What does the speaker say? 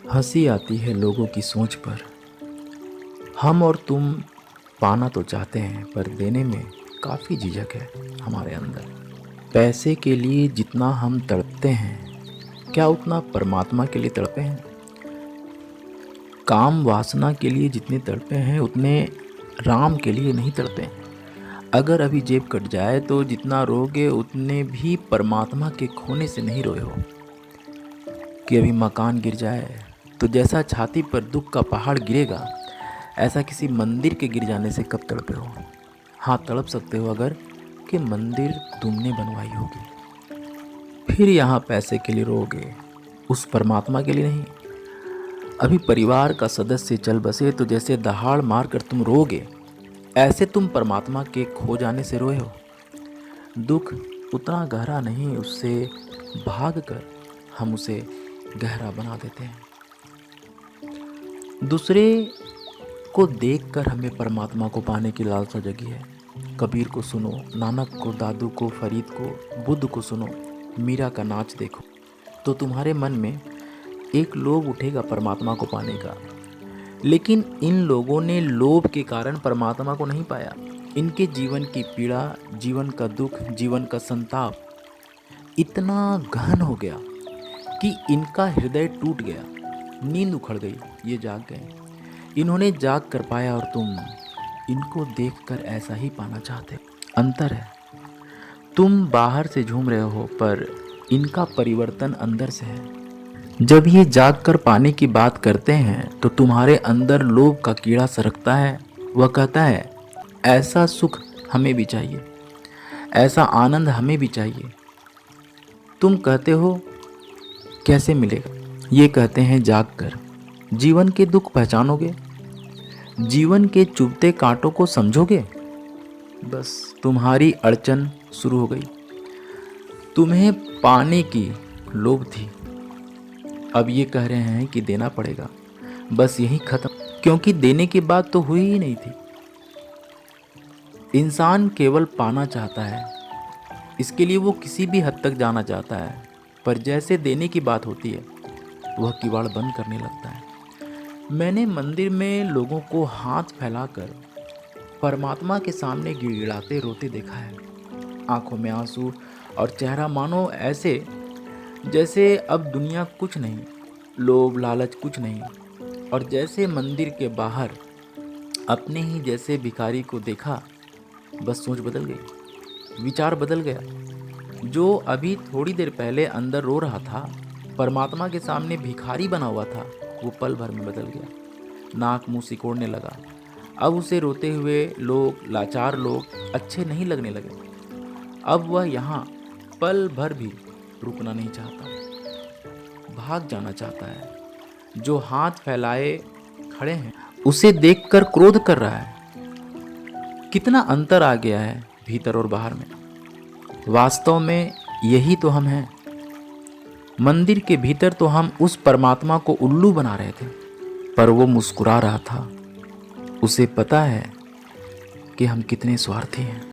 हंसी आती है लोगों की सोच पर। हम और तुम पाना तो चाहते हैं पर देने में काफ़ी झिझक है हमारे अंदर। पैसे के लिए जितना हम तड़पते हैं, क्या उतना परमात्मा के लिए तड़पे हैं? काम वासना के लिए जितने तड़पे हैं उतने राम के लिए नहीं तड़पे हैं। अगर अभी जेब कट जाए तो जितना रोगे उतने भी परमात्मा के खोने से नहीं रोए हो। कि अभी मकान गिर जाए तो जैसा छाती पर दुख का पहाड़ गिरेगा, ऐसा किसी मंदिर के गिर जाने से कब तड़पे हो? हाँ, तड़प सकते हो अगर कि मंदिर तुमने बनवाई होगी। फिर यहाँ पैसे के लिए रोगे, उस परमात्मा के लिए नहीं। अभी परिवार का सदस्य चल बसे तो जैसे दहाड़ मार कर तुम रोगे, ऐसे तुम परमात्मा के खो जाने से रोए हो। दुख उतना गहरा नहीं, उससे भाग कर हम उसे गहरा बना देते हैं। दूसरे को देखकर हमें परमात्मा को पाने की लालसा जगी है। कबीर को सुनो, नानक को, दादू को, फरीद को, बुद्ध को सुनो, मीरा का नाच देखो, तो तुम्हारे मन में एक लोभ उठेगा परमात्मा को पाने का। लेकिन इन लोगों ने लोभ के कारण परमात्मा को नहीं पाया। इनके जीवन की पीड़ा, जीवन का दुख, जीवन का संताप इतना गहन हो गया कि इनका हृदय टूट गया, नींद उखड़ गई, ये जाग गए। इन्होंने जाग कर पाया और तुम इनको देखकर ऐसा ही पाना चाहते हो। अंतर है, तुम बाहर से झूम रहे हो पर इनका परिवर्तन अंदर से है। जब ये जाग कर पाने की बात करते हैं तो तुम्हारे अंदर लोभ का कीड़ा सरकता है। वह कहता है ऐसा सुख हमें भी चाहिए, ऐसा आनंद हमें भी चाहिए। तुम कहते हो कैसे मिलेगा? ये कहते हैं जाग कर जीवन के दुख पहचानोगे, जीवन के चुभते कांटों को समझोगे। बस तुम्हारी अड़चन शुरू हो गई। तुम्हें पाने की लोभ थी, अब ये कह रहे हैं कि देना पड़ेगा। बस यही खत्म, क्योंकि देने की बात तो हुई ही नहीं थी। इंसान केवल पाना चाहता है, इसके लिए वो किसी भी हद तक जाना चाहता है, पर जैसे देने की बात होती है वह किवाड़ बंद करने लगता है। मैंने मंदिर में लोगों को हाथ फैलाकर परमात्मा के सामने गिड़गिड़ाते रोते देखा है। आंखों में आंसू और चेहरा मानो ऐसे जैसे अब दुनिया कुछ नहीं, लोभ लालच कुछ नहीं। और जैसे मंदिर के बाहर अपने ही जैसे भिखारी को देखा, बस सोच बदल गई, विचार बदल गया। जो अभी थोड़ी देर पहले अंदर रो रहा था, परमात्मा के सामने भिखारी बना हुआ था, वो पल भर में बदल गया। नाक मुंह सिकोड़ने लगा। अब उसे रोते हुए लोग, लाचार लोग अच्छे नहीं लगने लगे। अब वह यहाँ पल भर भी रुकना नहीं चाहता, भाग जाना चाहता है। जो हाथ फैलाए खड़े हैं उसे देखकर क्रोध कर रहा है। कितना अंतर आ गया है भीतर और बाहर में। वास्तव में यही तो हम हैं। मंदिर के भीतर तो हम उस परमात्मा को उल्लू बना रहे थे, पर वो मुस्कुरा रहा था। उसे पता है कि हम कितने स्वार्थी हैं।